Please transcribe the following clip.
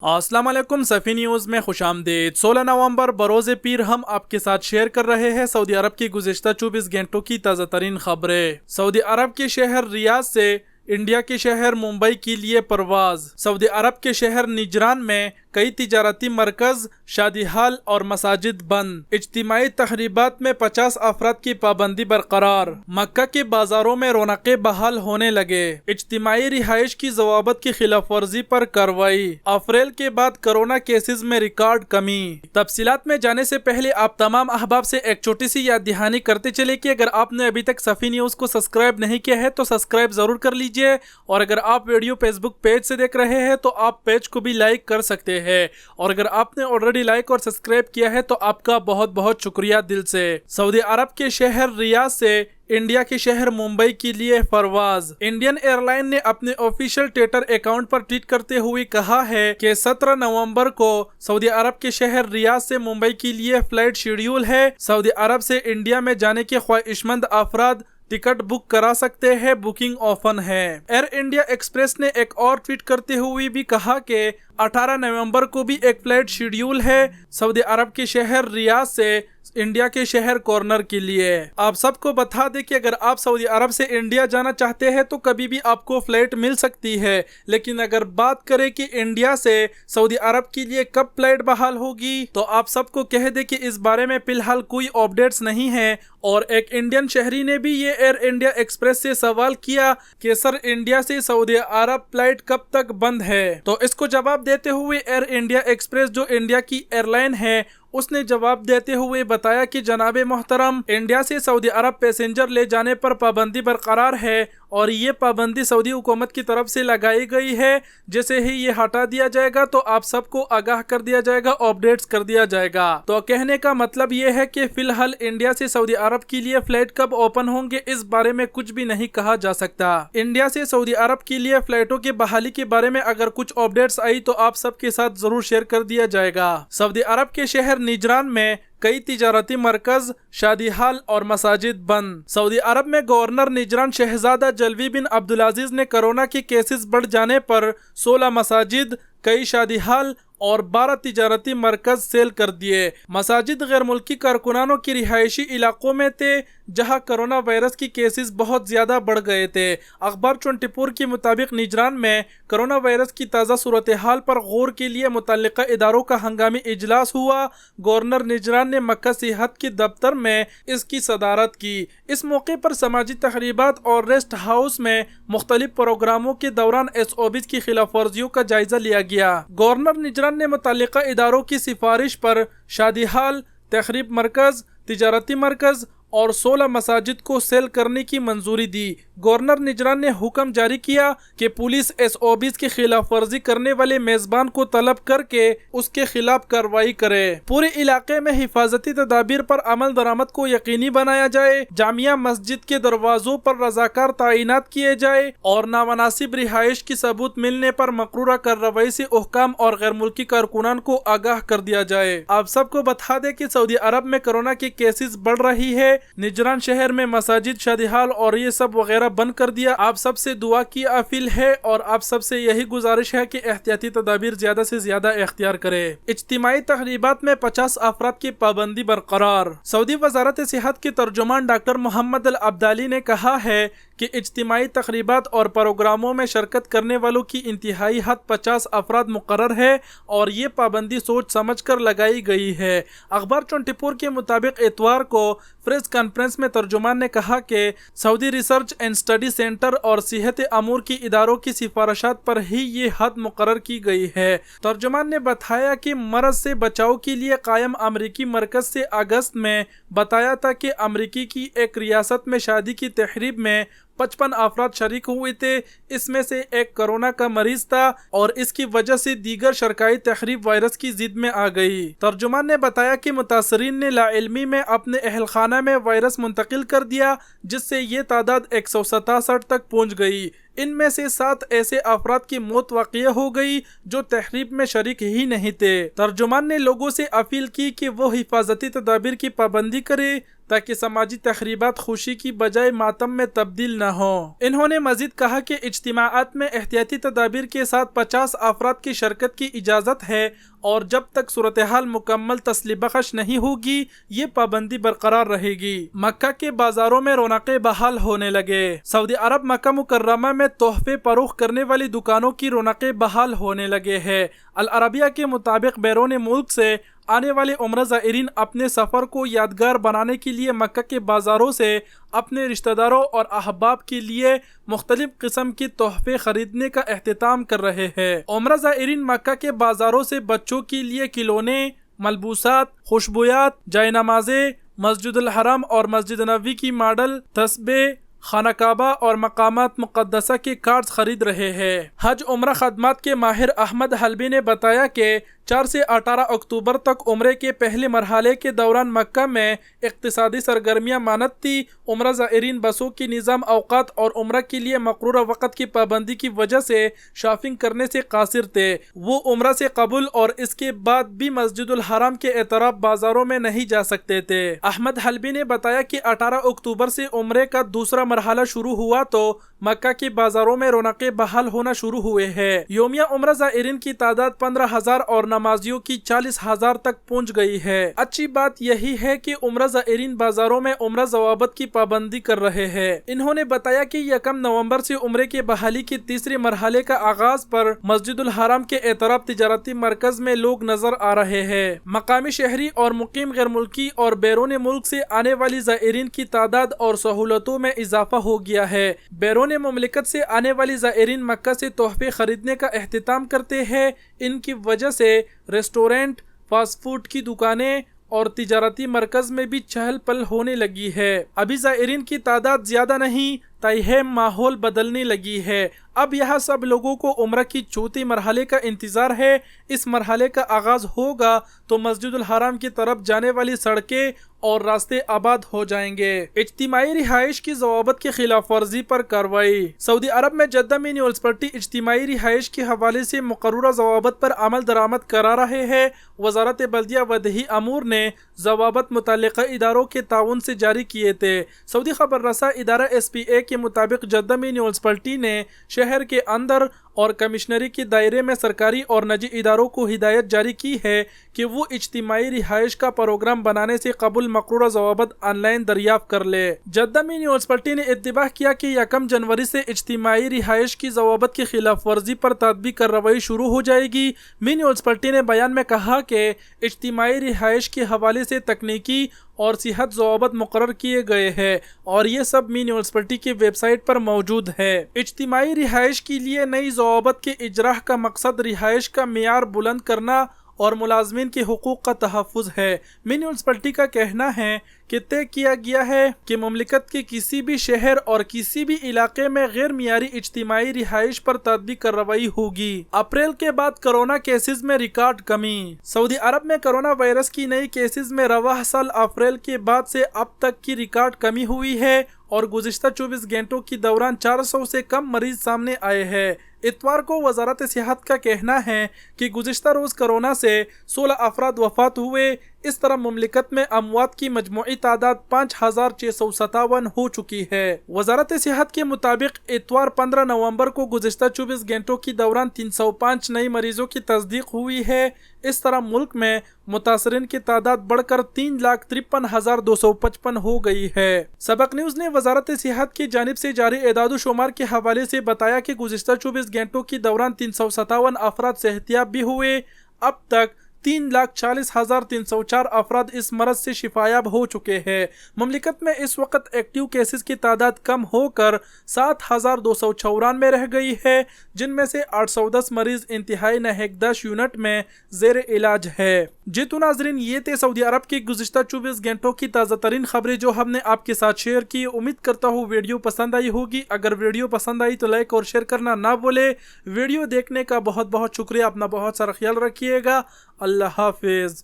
السلام علیکم، صفی نیوز میں خوش آمدید۔ 16 نومبر بروز پیر ہم آپ کے ساتھ شیئر کر رہے ہیں سعودی عرب کی گزشتہ 24 گھنٹوں کی تازہ ترین خبریں۔ سعودی عرب کے شہر ریاض سے انڈیا کے شہر ممبئی کے لیے پرواز۔ سعودی عرب کے شہر نجران میں کئی تجارتی مرکز، شادی ہال اور مساجد بند۔ اجتماعی تقریبات میں 50 افراد کی پابندی برقرار۔ مکہ کے بازاروں میں رونقیں بحال ہونے لگے۔ اجتماعی رہائش کی ضوابط کی خلاف ورزی پر کارروائی۔ اپریل کے بعد کرونا کیسز میں ریکارڈ کمی۔ تفصیلات میں جانے سے پہلے آپ تمام احباب سے ایک چھوٹی سی یاد دہانی کرتے چلے کہ اگر آپ نے ابھی تک صفی نیوز کو سبسکرائب نہیں کیا ہے تو سبسکرائب ضرور کر لیجئے، اور اگر آپ ویڈیو فیس بک پیج سے دیکھ رہے ہیں تو آپ پیج کو بھی لائک کر سکتے ہیں، اور اگر آپ نے آلریڈی لائک اور سبسکرائب کیا ہے تو آپ کا بہت بہت شکریہ دل سے۔ سعودی عرب کے شہر ریاض سے انڈیا کے شہر ممبئی کے لیے پرواز۔ انڈین ایئر لائن نے اپنے آفیشیل ٹویٹر اکاؤنٹ پر ٹویٹ کرتے ہوئے کہا ہے کہ 17 نومبر کو سعودی عرب کے شہر ریاض سے ممبئی کے لیے فلائٹ شیڈیول ہے۔ سعودی عرب سے انڈیا میں جانے کے خواہش مند افراد ٹکٹ بک کرا سکتے ہیں، بکنگ اوپن ہے۔ ایئر انڈیا ایکسپریس نے ایک اور ٹویٹ کرتے ہوئے بھی کہا کہ 18 نومبر کو بھی ایک فلائٹ شیڈیول ہے سعودی عرب کے شہر ریاض سے انڈیا کے شہر کورنر کے لیے۔ آپ سب کو بتا دیں کہ اگر آپ سعودی عرب سے انڈیا جانا چاہتے ہیں تو کبھی بھی آپ کو فلائٹ مل سکتی ہے، لیکن اگر بات کریں کہ انڈیا سے سعودی عرب کے لیے کب فلائٹ بحال ہوگی تو آپ سب کو کہہ دیں کہ اس بارے میں فی الحال کوئی اپڈیٹس نہیں ہے۔ اور ایک انڈین شہری نے بھی یہ ایئر انڈیا ایکسپریس سے سوال کیا کہ سر انڈیا سے سعودی عرب فلائٹ کب تک بند ہے، تو اس کو جواب دیتے ہوئے ایئر انڈیا ایکسپریس جو انڈیا کی ایئر لائن ہے اس نے جواب دیتے ہوئے بتایا کہ جناب محترم، انڈیا سے سعودی عرب پیسنجر لے جانے پر پابندی برقرار ہے، اور یہ پابندی سعودی حکومت کی طرف سے لگائی گئی ہے۔ جیسے ہی یہ ہٹا دیا جائے گا تو آپ سب کو آگاہ کر دیا جائے گا، اپڈیٹس کر دیا جائے گا۔ تو کہنے کا مطلب یہ ہے کہ فی الحال انڈیا سے سعودی عرب کے لیے فلائٹ کب اوپن ہوں گے اس بارے میں کچھ بھی نہیں کہا جا سکتا۔ انڈیا سے سعودی عرب کے لیے فلائٹوں کی بحالی کے بارے میں اگر کچھ اپڈیٹس آئی تو آپ سب کے ساتھ ضرور شیئر کر دیا جائے گا۔ سعودی عرب کے شہر نجران میں کئی تجارتی مرکز، شادی ہال اور مساجد بند۔ سعودی عرب میں گورنر نجران شہزادہ جلوی بن عبدالعزیز نے کرونا کے کیسز بڑھ جانے پر 16 مساجد، کئی شادی ہال اور 12 تجارتی مرکز سیل کر دیے۔ مساجد غیر ملکی کارکنانوں کی رہائشی علاقوں میں تھے جہاں کرونا وائرس کی کیسز بہت زیادہ بڑھ گئے تھے۔ اخبار 24 کے مطابق نجران میں کرونا وائرس کی تازہ صورتحال پر غور کے لیے متعلقہ اداروں کا ہنگامی اجلاس ہوا۔ گورنر نجران نے مکہ صحت کے دفتر میں اس کی صدارت کی۔ اس موقع پر سماجی تقریبات اور ریسٹ ہاؤس میں مختلف پروگراموں کے دوران SOPs کی خلاف ورزیوں کا جائزہ لیا گیا۔ گورنر نجران نے متعلقہ اداروں کی سفارش پر شادی ہال، تقریب مرکز، تجارتی مرکز اور 16 مساجد کو سیل کرنے کی منظوری دی۔ گورنر نجران نے حکم جاری کیا کہ پولیس SOPs کی خلاف ورزی کرنے والے میزبان کو طلب کر کے اس کے خلاف کارروائی کرے۔ پورے علاقے میں حفاظتی تدابیر پر عمل درآمد کو یقینی بنایا جائے، جامعہ مسجد کے دروازوں پر رضاکار تعینات کیے جائے اور نامناسب رہائش کی ثبوت ملنے پر مقررہ کارروائی سے حکام اور غیر ملکی کارکنان کو آگاہ کر دیا جائے۔ آپ سب کو بتا دیں کہ سعودی عرب میں کرونا کے کیسز بڑھ رہی ہے۔ نجران شہر میں مساجد، شادی ہال اور یہ سب وغیرہ بند کر دیا۔ آپ سب سے دعا کی اپیل ہے اور آپ سب سے یہی گزارش ہے کہ احتیاطی تدابیر زیادہ سے زیادہ اختیار کرے۔ اجتماعی تقریبات میں 50 افراد کی پابندی برقرار۔ سعودی وزارت صحت کے ترجمان ڈاکٹر محمد العبدالی نے کہا ہے کہ اجتماعی تقریبات اور پروگراموں میں شرکت کرنے والوں کی انتہائی حد 50 افراد مقرر ہے اور یہ پابندی سوچ سمجھ کر لگائی گئی ہے۔ اخبار 24 کے مطابق اتوار کو پریس کانفرنس میں ترجمان نے کہا کہ سعودی ریسرچ اینڈ اسٹڈی سینٹر اور صحت امور کی اداروں کی سفارشات پر ہی یہ حد مقرر کی گئی ہے۔ ترجمان نے بتایا کہ مرض سے بچاؤ کے لیے قائم امریکی مرکز سے اگست میں بتایا تھا کہ امریکی کی ایک ریاست میں شادی کی تقریب میں 55 افراد شریک ہوئے تھے، اس میں سے ایک کرونا کا مریض تھا اور اس کی وجہ سے دیگر شرکائی تقریب وائرس کی زد میں آ گئی۔ ترجمان نے بتایا کہ متاثرین نے لاعلمی میں اپنے اہل خانہ میں وائرس منتقل کر دیا جس سے یہ تعداد 167 تک پہنچ گئی۔ ان میں سے 7 ایسے افراد کی موت واقع ہو گئی جو تقریب میں شریک ہی نہیں تھے۔ ترجمان نے لوگوں سے اپیل کی کہ وہ حفاظتی تدابیر کی پابندی کرے تاکہ سماجی تقریبات خوشی کی بجائے ماتم میں تبدیل نہ ہوں۔ انہوں نے مزید کہا کہ اجتماعات میں احتیاطی تدابیر کے ساتھ 50 افراد کی شرکت کی اجازت ہے اور جب تک صورتحال مکمل تسلی بخش نہیں ہوگی یہ پابندی برقرار رہے گی۔ مکہ کے بازاروں میں رونقیں بحال ہونے لگے۔ سعودی عرب مکہ مکرمہ میں تحفے فروخت کرنے والی دکانوں کی رونقیں بحال ہونے لگے ہیں۔ العربیہ کے مطابق بیرون ملک سے آنے والے عمرہ زائرین اپنے سفر کو یادگار بنانے کے لیے مکہ کے بازاروں سے اپنے رشتہ داروں اور احباب کے لیے مختلف قسم کے تحفے خریدنے کا اہتمام کر رہے ہیں۔ عمرہ زائرین مکہ کے بازاروں سے بچوں کے لیے کھلونے، ملبوسات، خوشبویات، جائے نمازیں، مسجد الحرام اور مسجد نبوی کی ماڈل تسبیح، خانہ کعبہ اور مقامات مقدسہ کے کارڈز خرید رہے ہیں۔ حج عمرہ خدمات کے ماہر احمد حلبی نے بتایا کہ 4 سے 18 اکتوبر تک عمرے کے پہلے مرحلے کے دوران مکہ میں اقتصادی سرگرمیاں مانت تھی۔ عمرہ زائرین بسوں کی نظام اوقات اور عمرہ کے لیے مقررہ وقت کی پابندی کی وجہ سے شاپنگ کرنے سے قاصر تھے۔ وہ عمرہ سے قبل اور اس کے بعد بھی مسجد الحرام کے اطراف بازاروں میں نہیں جا سکتے تھے۔ احمد حلبی نے بتایا کہ 18 اکتوبر سے عمرے کا دوسرا مرحلہ شروع ہوا تو مکہ کے بازاروں میں رونقیں بحال ہونا شروع ہوئے ہیں۔ یومیہ عمرہ زائرین کی تعداد 15,000 اور نمازیوں کی 40,000 تک پہنچ گئی ہے۔ اچھی بات یہی ہے کہ عمرہ زائرین بازاروں میں عمرہ ضوابط کی پابندی کر رہے ہیں۔ انہوں نے بتایا کہ 1 نومبر سے عمرے کے بحالی کے تیسرے مرحلے کا آغاز پر مسجد الحرام کے اطراف تجارتی مرکز میں لوگ نظر آ رہے ہیں۔ مقامی شہری اور مقیم غیر ملکی اور بیرون ملک سے آنے والی زائرین کی تعداد اور سہولتوں میں اضافہ ہو گیا ہے۔ بیرون مملکت سے آنے والی زائرین مکہ سے تحفے خریدنے کا اہتمام کرتے ہیں۔ ان کی وجہ سے ریسٹورنٹ، فاسٹ فوڈ کی دکانیں اور تجارتی مرکز میں بھی چہل پہل ہونے لگی ہے۔ ابھی زائرین کی تعداد زیادہ نہیں، تاہم ماحول بدلنے لگی ہے۔ اب یہاں سب لوگوں کو عمرہ کی چوتھے مرحلے کا انتظار ہے۔ اس مرحلے کا آغاز ہوگا تو مسجد الحرام کی طرف جانے والی سڑکیں اور راستے آباد ہو جائیں گے۔ اجتماعی رہائش کی ضوابط کی خلاف ورزی پر کارروائی۔ سعودی عرب میں جدہ میں میونسپلٹی اجتماعی رہائش کے حوالے سے مقررہ ضوابط پر عمل درآمد کرا رہے ہیں۔ وزارت بلدیہ و دیہی امور نے ضوابط متعلقہ اداروں کے تعاون سے جاری کیے تھے۔ سعودی خبر رساں ادارہ SPA کے مطابق جدہ میں میونسپلٹی نے شہر کے اندر اور کمشنری کے دائرے میں سرکاری اور نجی اداروں کو ہدایت جاری کی ہے کہ وہ اجتماعی رہائش کا پروگرام بنانے سے قبل مقررہ ضوابط آن لائن دریافت کر لے۔ جدہ میں میونسپلٹی نے اتباع کیا کہ 1 جنوری سے اجتماعی رہائش کی ضوابط کی خلاف ورزی پر تطبیق کارروائی شروع ہو جائے گی۔ میونسپلٹی نے بیان میں کہا کہ اجتماعی رہائش کے حوالے سے تکنیکی اور صحت ضوابط مقرر کیے گئے ہیں اور یہ سب میونسپلٹی کی ویب سائٹ پر موجود ہے۔ اجتماعی رہائش کے لیے نئی ضوابط کے اجراء کا مقصد رہائش کا معیار بلند کرنا اور ملازمین کے حقوق کا تحفظ ہے۔ میونسپلٹی کا کہنا ہے کہ طے کیا گیا ہے کہ مملکت کے کسی بھی شہر اور کسی بھی علاقے میں غیر معیاری اجتماعی رہائش پر تطبیق کارروائی ہوگی۔ اپریل کے بعد کرونا کیسز میں ریکارڈ کمی۔ سعودی عرب میں کرونا وائرس کی نئی کیسز میں رواں سال اپریل کے بعد سے اب تک کی ریکارڈ کمی ہوئی ہے اور گزشتہ 24 گھنٹوں کے دوران 400 سے کم مریض سامنے آئے ہیں۔ اتوار کو وزارت صحت کا کہنا ہے کہ گزشتہ روز کرونا سے 16 افراد وفات ہوئے۔ اس طرح مملکت میں اموات کی مجموعی تعداد 5,657 ہو چکی ہے۔ وزارت صحت کے مطابق اتوار 15 نومبر کو گزشتہ 24 گھنٹوں کے دوران 305 نئی مریضوں کی تصدیق ہوئی ہے۔ اس طرح ملک میں متاثرین کی تعداد بڑھ کر 3,53,255 ہو گئی ہے۔ سبق نیوز نے وزارت صحت کی جانب سے جاری اعداد و شمار کے حوالے سے بتایا کہ گزشتہ 24 گھنٹوں کے دوران 357 افراد صحتیاب بھی ہوئے۔ اب تک 3,40,304 افراد اس مرض سے شفایاب ہو چکے ہیں۔ مملکت میں اس وقت ایکٹیو کیسز کی تعداد کم ہو کر 7,294 رہ گئی ہے، جن میں سے 810 مریض انتہائی نہگداشت یونٹ میں زیر علاج ہے۔ جی تو ناظرین، یہ تھے سعودی عرب کی گزشتہ 24 گھنٹوں کی تازہ ترین خبریں جو ہم نے آپ کے ساتھ شیئر کی۔ امید کرتا ہوں ویڈیو پسند آئی ہوگی۔ اگر ویڈیو پسند آئی تو لائک اور شیئر کرنا نہ بھولے۔ ویڈیو دیکھنے کا بہت بہت شکریہ۔ اپنا بہت سارا خیال رکھیے گا۔ اللہ حافظ۔